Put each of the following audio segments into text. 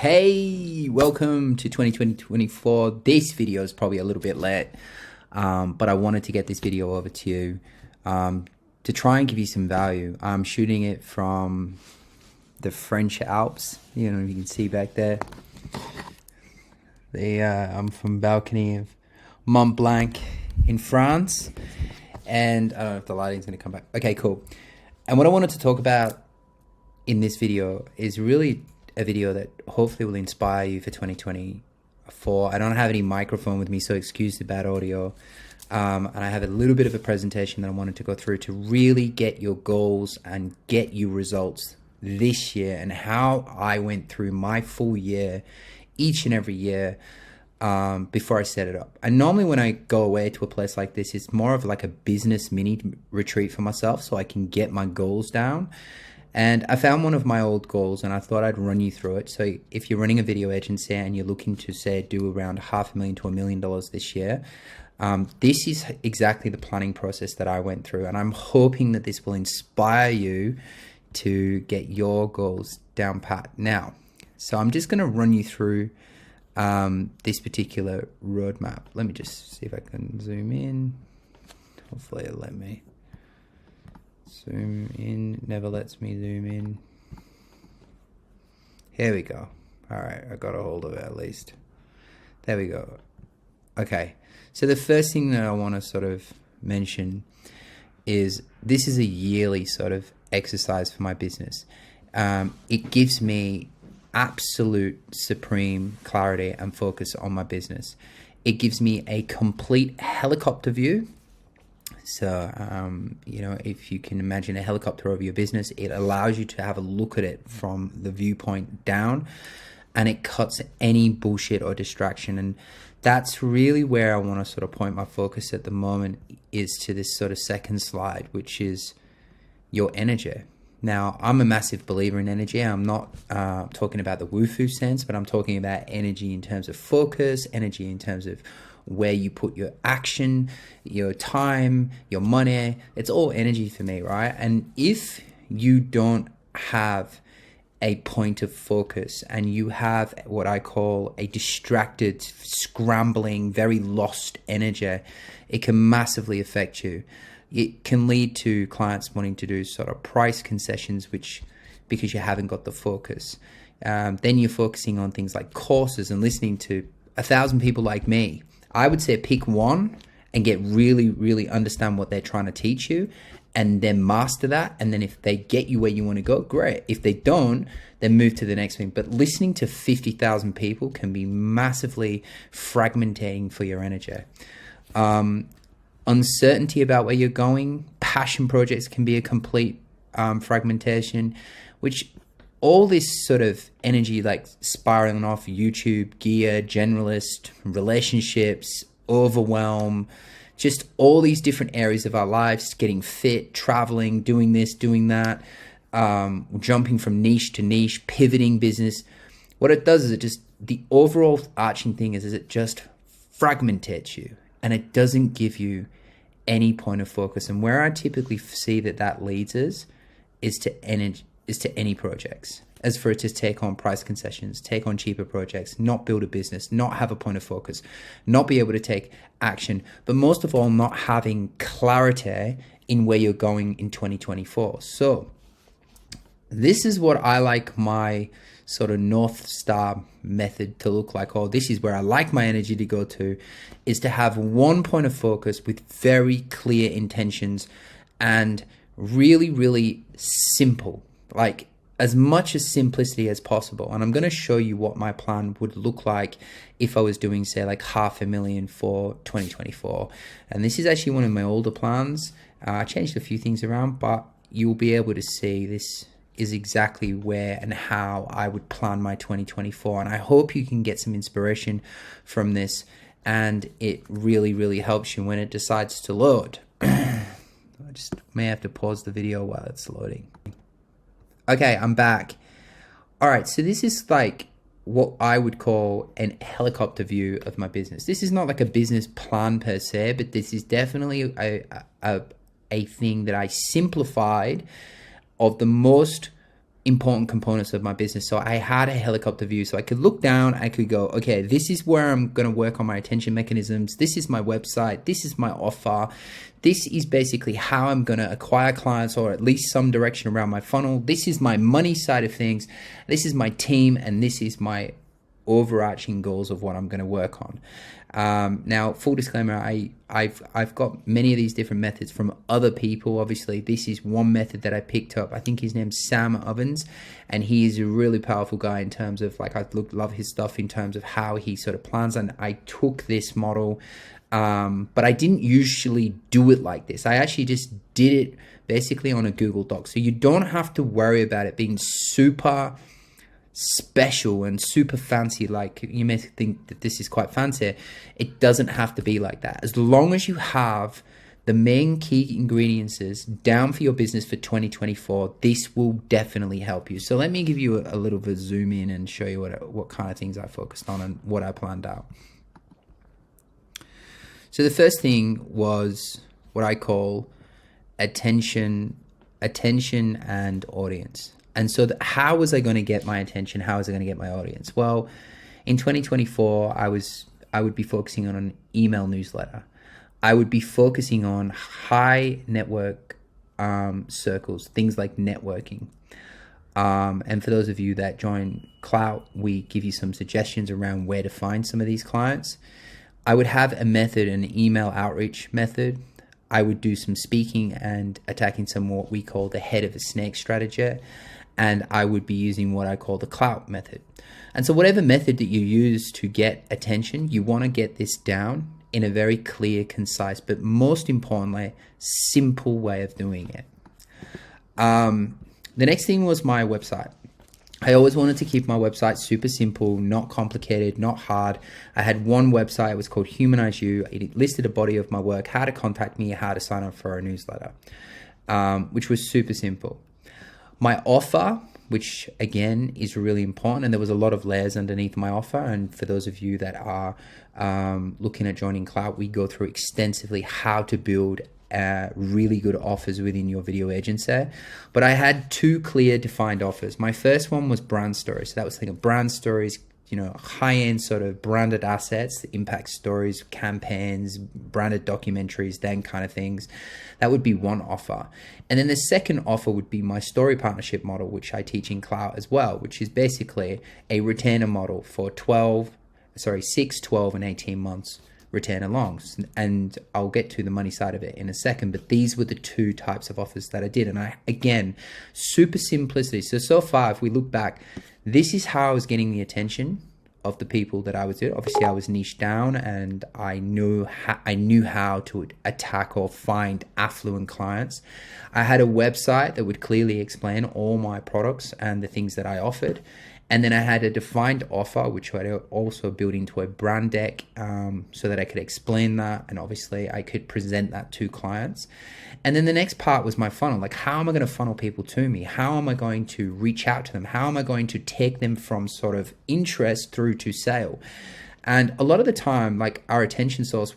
Hey, welcome to 2024. This video is probably a little bit late, but I wanted to get this video over to you to try and give you some value. I'm shooting it from the French Alps. You know, you can see back there. I'm from balcony of Mont Blanc in France, and I don't know if the lighting's going to come back. Okay, cool. And what I wanted to talk about in this video is really a video that hopefully will inspire you for 2024. I don't have any microphone with me, so excuse the bad audio. And I have a little bit of a presentation that I wanted to go through to really get your goals and get you results this year, and how I went through my full year each and every year before I set it up. And normally when I go away to a place like this, it's more of like a business mini retreat for myself so I can get my goals down. And I found one of my old goals and I thought I'd run you through it. So if you're running a video agency and you're looking to say do around $500,000 to $1 million this year, this is exactly the planning process that I went through. And I'm hoping that this will inspire you to get your goals down pat. Now, so I'm just going to run you through this particular roadmap. Let me just see if I can zoom in. Hopefully it'll let me. Zoom in, never lets me zoom in. Here we go. All right, I got a hold of it at least. There we go. Okay, so the first thing that I want to sort of mention is this is a yearly sort of exercise for my business. It gives me absolute supreme clarity and focus on my business. It gives me a complete helicopter view. So, you know, if you can imagine a helicopter over your business, it allows you to have a look at it from the viewpoint down, and it cuts any bullshit or distraction. And that's really where I want to sort of point my focus at the moment, is to this sort of second slide, which is your energy. Now, I'm a massive believer in energy. I'm not talking about the woo-foo sense, but I'm talking about energy in terms of focus, energy in terms of where you put your action, your time, your money. It's all energy for me, right? And if you don't have a point of focus and you have what I call a distracted, scrambling, very lost energy, it can massively affect you. It can lead to clients wanting to do sort of price concessions, which because you haven't got the focus. Then you're focusing on things like courses and listening to 1,000 people like me. I would say pick one and get really, really understand what they're trying to teach you, and then master that. And then if they get you where you want to go, great. If they don't, then move to the next thing. But listening to 50,000 people can be massively fragmenting for your energy. Uncertainty about where you're going, passion projects can be a complete fragmentation, which all this sort of energy like spiraling off YouTube, gear, generalist, relationships, overwhelm, just all these different areas of our lives, getting fit, traveling, doing this, doing that, jumping from niche to niche, pivoting business. What it does is it just, the overall arching thing is it just fragmentates you, and it doesn't give you any point of focus. And where I typically see that leads us is to any projects, as for it to take on price concessions, take on cheaper projects, not build a business, not have a point of focus, not be able to take action, but most of all, not having clarity in where you're going in 2024. So this is what I like my sort of North Star method to look like, or this is where I like my energy to go to, is to have one point of focus with very clear intentions and really, really simple, like as much as simplicity as possible. And I'm going to show you what my plan would look like if I was doing, say, like $500,000 for 2024. And this is actually one of my older plans. I changed a few things around, but you'll be able to see this is exactly where and how I would plan my 2024. And I hope you can get some inspiration from this, and it really, really helps you when it decides to load. I just may have to pause the video while it's loading. Okay, I'm back. All right, so this is like what I would call an helicopter view of my business. This is not like a business plan per se, but this is definitely a thing that I simplified of the most important components of my business. So I had a helicopter view, so I could look down, I could go, okay, this is where I'm going to work on my attention mechanisms. This is my website. This is my offer. This is basically how I'm going to acquire clients, or at least some direction around my funnel. This is my money side of things. This is my team, and this is my overarching goals of what I'm going to work on. Now, full disclaimer, I've got many of these different methods from other people. Obviously, this is one method that I picked up. I think his name's Sam Ovens, and he is a really powerful guy in terms of, like, I love his stuff in terms of how he sort of plans. And I took this model, but I didn't usually do it like this. I actually just did it basically on a Google Doc. So you don't have to worry about it being super special and super fancy. Like, you may think that this is quite fancy. It doesn't have to be like that. As long as you have the main key ingredients down for your business for 2024, this will definitely help you. So let me give you a little bit of zoom in and show you what kind of things I focused on and what I planned out. So the first thing was what I call attention and audience. And so how was I going to get my attention? How was I going to get my audience? Well, in 2024, I would be focusing on an email newsletter. I would be focusing on high network circles, things like networking. And for those of you that join Clout, we give you some suggestions around where to find some of these clients. I would have a method, an email outreach method. I would do some speaking and attacking some what we call the head of a snake strategy. And I would be using what I call the Clout method. And so whatever method that you use to get attention, you want to get this down in a very clear, concise, but most importantly, simple way of doing it. The next thing was my website. I always wanted to keep my website super simple, not complicated, not hard. I had one website. It was called Humanize You. It listed a body of my work, how to contact me, how to sign up for a newsletter, which was super simple. My offer, which again is really important, and there was a lot of layers underneath my offer. And for those of you that are looking at joining Clout, we go through extensively how to build really good offers within your video agency. But I had two clear defined offers. My first one was brand stories. So that was thinking brand stories, high-end sort of branded assets, impact stories, campaigns, branded documentaries, then kind of things. That would be one offer. And then the second offer would be my story partnership model, which I teach in Clout as well, which is basically a retainer model for 6, 12, and 18 months retainer longs. And I'll get to the money side of it in a second, but these were the two types of offers that I did. And again, super simplicity. So far, if we look back, this is how I was getting the attention of the people that I was doing. Obviously, I was niched down, and I knew how to attack or find affluent clients. I had a website that would clearly explain all my products and the things that I offered. And then I had a defined offer, which I also built into a brand deck so that I could explain that. And obviously I could present that to clients. And then the next part was my funnel. Like, how am I going to funnel people to me? How am I going to reach out to them? How am I going to take them from sort of interest through to sale? And a lot of the time, like, our attention source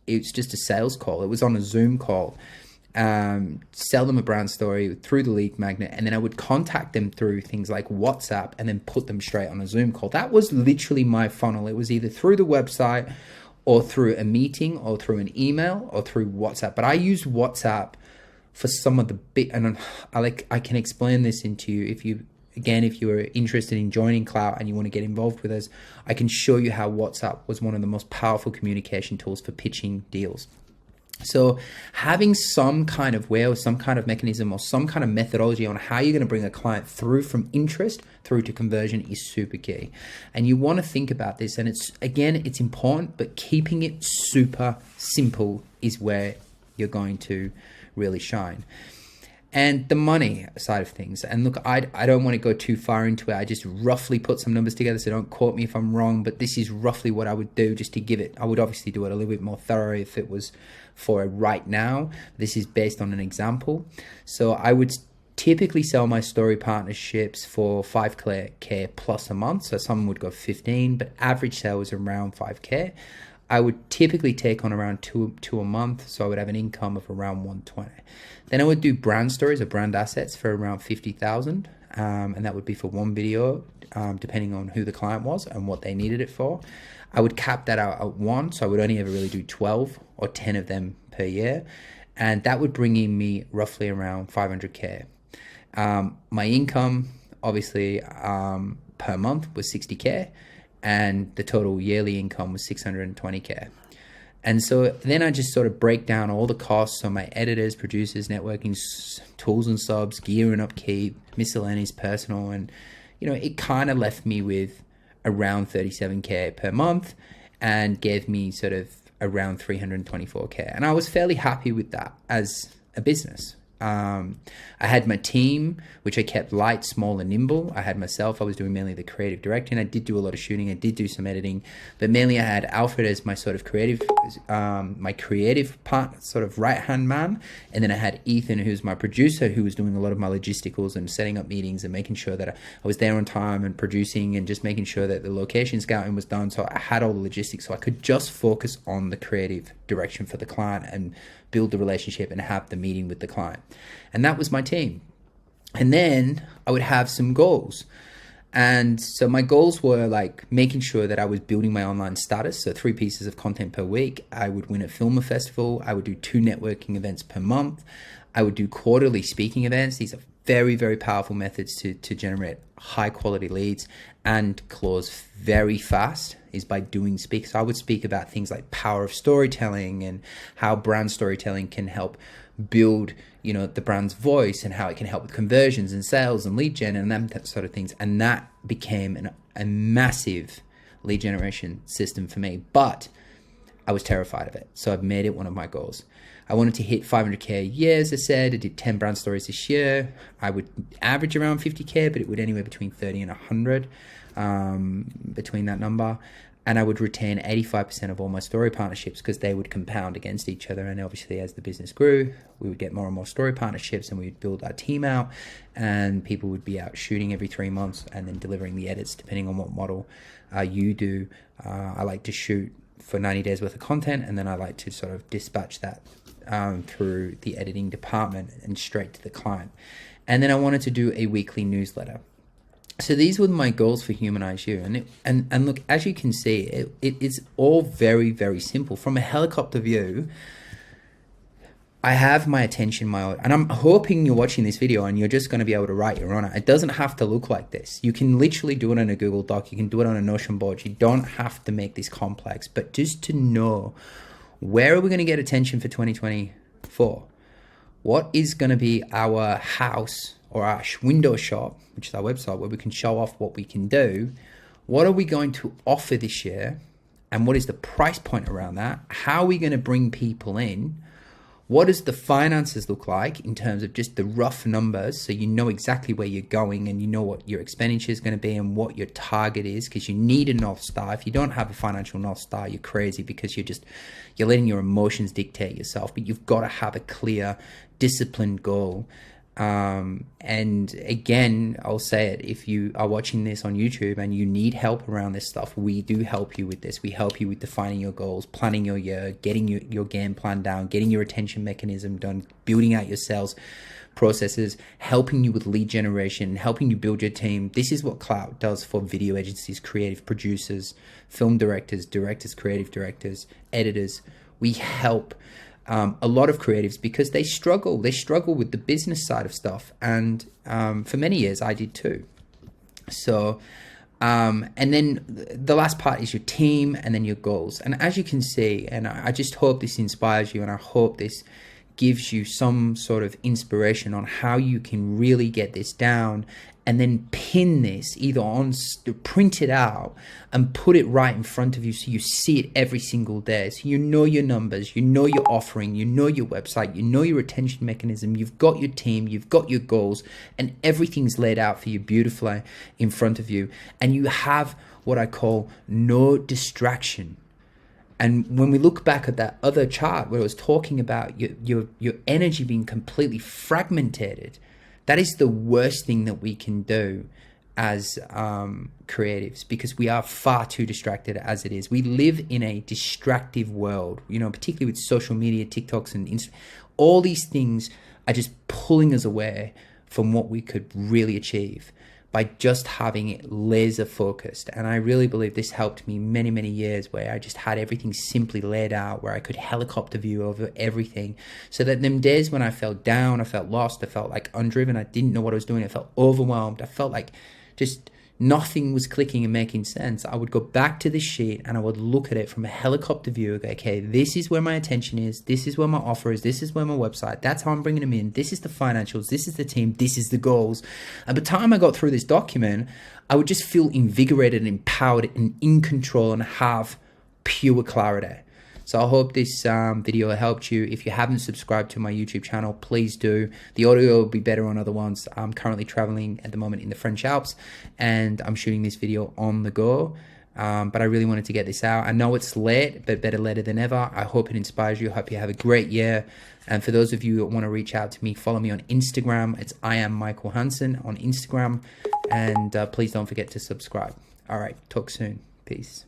it's just a sales call. It was on a Zoom call. Sell them a brand story through the lead magnet, and then I would contact them through things like WhatsApp and then put them straight on a Zoom call. That was literally my funnel. It was either through the website or through a meeting or through an email or through WhatsApp. But I use WhatsApp for some of the big, and I can explain this into you if you are interested in joining Clout and you want to get involved with us. I can show you how WhatsApp was one of the most powerful communication tools for pitching deals. So having some kind of way or some kind of mechanism or some kind of methodology on how you're going to bring a client through from interest through to conversion is super key. And you want to think about this. And it's important, but keeping it super simple is where you're going to really shine. And the money side of things. And look, I don't want to go too far into it. I just roughly put some numbers together, so don't quote me if I'm wrong, but this is roughly what I would do just to give it. I would obviously do it a little bit more thorough if it was for right now. This is based on an example. So I would typically sell my story partnerships for 5K plus a month. So some would go 15, but average sale is around 5K. I would typically take on around two a month, so I would have an income of around 120. Then I would do brand stories or brand assets for around 50,000. and that would be for one video, depending on who the client was and what they needed it for. I would cap that out at one, so I would only ever really do 12 or 10 of them per year, and that would bring in me roughly around 500k. My income, obviously, per month was 60k, and the total yearly income was 620k. And so then I just sort of break down all the costs on my editors, producers, networking, tools and subs, gear and upkeep, miscellaneous, personal, and it kind of left me with around 37k per month and gave me sort of around 324k. And I was fairly happy with that as a business. I had my team, which I kept light, small, and nimble. I had myself. I was doing mainly the creative directing. I did do a lot of shooting. I did do some editing, but mainly I had Alfred as my sort of creative, my creative part, sort of right-hand man. And then I had Ethan, who's my producer, who was doing a lot of my logisticals and setting up meetings and making sure that I was there on time and producing and just making sure that the location scouting was done. So I had all the logistics, so I could just focus on the creative direction for the client and build the relationship and have the meeting with the client. And that was my team. And then I would have some goals. And so my goals were like making sure that I was building my online status. So 3 pieces of content per week. I would win a film festival. I would do 2 networking events per month. I would do quarterly speaking events. These are very, very powerful methods to generate high quality leads and close very fast is by doing speak. So I would speak about things like power of storytelling and how brand storytelling can help build, the brand's voice and how it can help with conversions and sales and lead gen and that sort of things. And that became a massive lead generation system for me, but I was terrified of it. So I've made it one of my goals. I wanted to hit 500k a year, as I said. I did 10 brand stories this year. I would average around 50k, but it would anywhere between 30 and 100 between that number. And I would retain 85% of all my story partnerships because they would compound against each other. And obviously, as the business grew, we would get more and more story partnerships and we'd build our team out and people would be out shooting every 3 months and then delivering the edits depending on what model you do. I like to shoot for 90 days worth of content and then I like to sort of dispatch that through the editing department and straight to the client. And then I wanted to do a weekly newsletter. So these were my goals for Humanize You. And look, as you can see, it is all very, very simple. From a helicopter view, I have my attention, and I'm hoping you're watching this video and you're just going to be able to write your own. It doesn't have to look like this. You can literally do it on a Google Doc. You can do it on a Notion board. You don't have to make this complex, but just to know where are we going to get attention for 2024? What is going to be our house or our window shop, which is our website where we can show off what we can do? What are we going to offer this year? And what is the price point around that? How are we going to bring people in? What does the finances look like in terms of just the rough numbers, so you know exactly where you're going and you know what your expenditure is going to be and what your target is, because you need a North Star. If you don't have a financial North Star, you're crazy because you're letting your emotions dictate yourself, but you've got to have a clear, disciplined goal. And again, I'll say it, if you are watching this on YouTube and you need help around this stuff, we do help you with this. We help you with defining your goals, planning your year, getting your game plan down, getting your attention mechanism done, building out your sales processes, helping you with lead generation, helping you build your team. This is what Klout does for video agencies, creative producers, film directors, creative directors, editors. We help a lot of creatives because they struggle with the business side of stuff, and for many years I did too. So and then the last part is your team and then your goals. And as you can see, and I just hope this inspires you and I hope this gives you some sort of inspiration on how you can really get this down and then pin this either print it out and put it right in front of you so you see it every single day. So you know your numbers, you know your offering, you know your website, you know your retention mechanism, you've got your team, you've got your goals, and everything's laid out for you beautifully in front of you. And you have what I call no distraction. And when we look back at that other chart where it was talking about your energy being completely fragmented, that is the worst thing that we can do as creatives, because we are far too distracted as it is. We live in a distractive world, particularly with social media, TikToks and all these things are just pulling us away from what we could really achieve by just having it laser focused. And I really believe this helped me many years, where I just had everything simply laid out, where I could helicopter view over everything, so that them days when I felt down, I felt lost, I felt like undriven, I didn't know what I was doing, I felt overwhelmed, I felt like just nothing was clicking and making sense, I would go back to this sheet and I would look at it from a helicopter view. Okay, this is where my attention is, this is where my offer is, this is where my website, that's how I'm bringing them in, this is the financials, this is the team, this is the goals. And by the time I got through this document, I would just feel invigorated and empowered and in control and have pure clarity. So I hope this video helped you. If you haven't subscribed to my YouTube channel, please do. The audio will be better on other ones. I'm currently traveling at the moment in the French Alps, and I'm shooting this video on the go. But I really wanted to get this out. I know it's late, but better later than ever. I hope it inspires you. I hope you have a great year. And for those of you that want to reach out to me, follow me on Instagram. It's I am Michael Hansen on Instagram. And please don't forget to subscribe. All right, talk soon. Peace.